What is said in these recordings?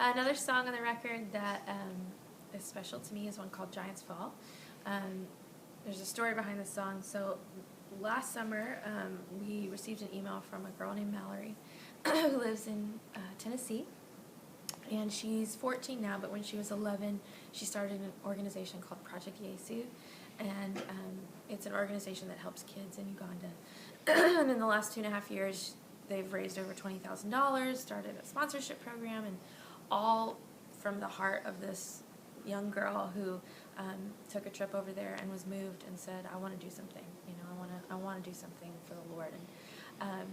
Another song on the record that is special to me is one called Giants Fall. There's a story behind this song. So last summer, we received an email from a girl named Mallory who lives in Tennessee. And she's 14 now, but when she was 11, she started an organization called Project Yesu. And it's an organization that helps kids in Uganda. And in the last 2.5 years, they've raised over $20,000, started a sponsorship program, and all from the heart of this young girl who took a trip over there and was moved and said, I want to do something. You know, I want to do something for the Lord. And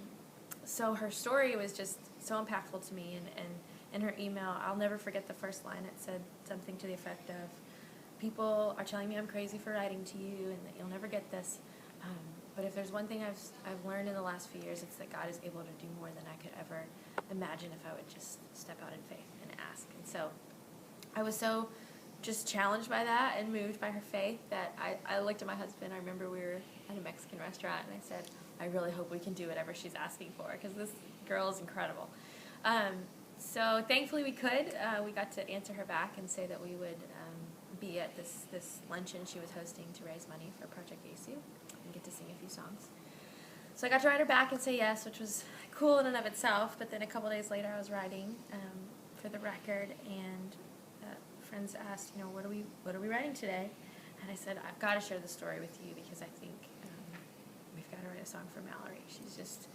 so her story was just so impactful to me. And in her email, I'll never forget the first line. It said something to the effect of, people are telling me I'm crazy for writing to you and that you'll never get this. But if there's one thing I've learned in the last few years, it's that God is able to do more than I could ever imagine if I would just step out in faith and ask. And so I was so just challenged by that and moved by her faith that I looked at my husband. I remember we were at a Mexican restaurant, and I said, I really hope we can do whatever she's asking for, because this girl is incredible. So thankfully we could. We got to answer her back and say that we would be at this luncheon she was hosting to raise money for Project Yesu and get to sing a few songs. So I got to write her back and say yes, which was cool in and of itself. But then a couple days later, I was writing for the record, and friends asked, you know, what are we writing today? And I said, I've got to share the story with you because I think we've got to write a song for Mallory. She's just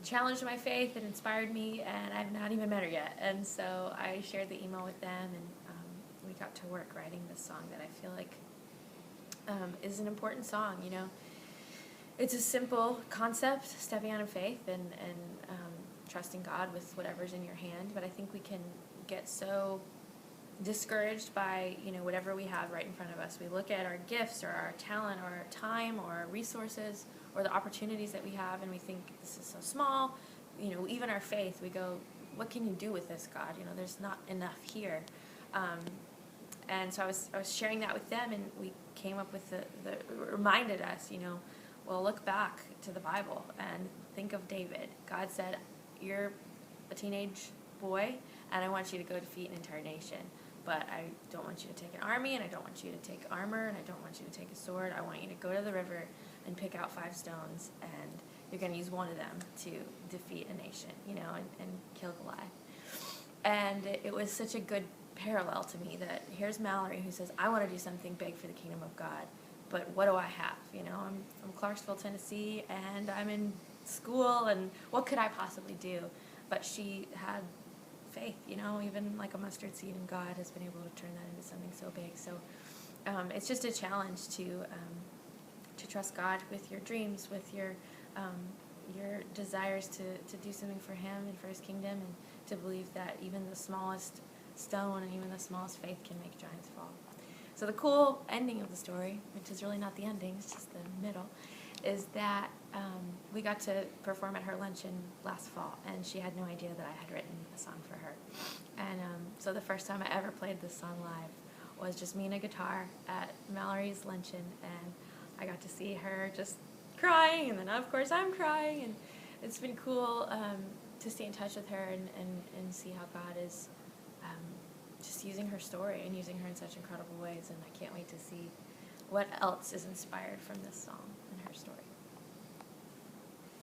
challenged my faith and inspired me, and I've not even met her yet. And so I shared the email with them, and we got to work writing this song that I feel like is an important song. You know, it's a simple concept, stepping out in faith and trusting God with whatever's in your hand. But I think we can get so discouraged by, you know, whatever we have right in front of us. We look at our gifts or our talent or our time or our resources or the opportunities that we have, and we think this is so small. You know, even our faith, we go, what can you do with this, God? You know, there's not enough here. And so I was sharing that with them, and we came up with reminded us, you know, well, look back to the Bible and think of David. God said, you're a teenage boy, and I want you to go defeat an entire nation. But I don't want you to take an army, and I don't want you to take armor, and I don't want you to take a sword. I want you to go to the river and pick out 5 stones, and you're going to use one of them to defeat a nation, you know, and kill Goliath. And it was such a good parallel to me that here's Mallory who says, I want to do something big for the kingdom of God, but what do I have? You know, I'm from Clarksville, Tennessee, and I'm in school, and what could I possibly do? But she had faith, you know, even like a mustard seed, and God has been able to turn that into something so big. So it's just a challenge to trust God with your dreams, with your desires to do something for Him and for His kingdom, and to believe that even the smallest stone and even the smallest faith can make giants fall. So the cool ending of the story, which is really not the ending, it's just the middle, is that we got to perform at her luncheon last fall, and she had no idea that I had written a song for her. And so the first time I ever played this song live was just me and a guitar at Mallory's luncheon, and I got to see her just crying, and then of course I'm crying, and it's been cool to stay in touch with her and see how God is just using her story and using her in such incredible ways, and I can't wait to see what else is inspired from this song and her story.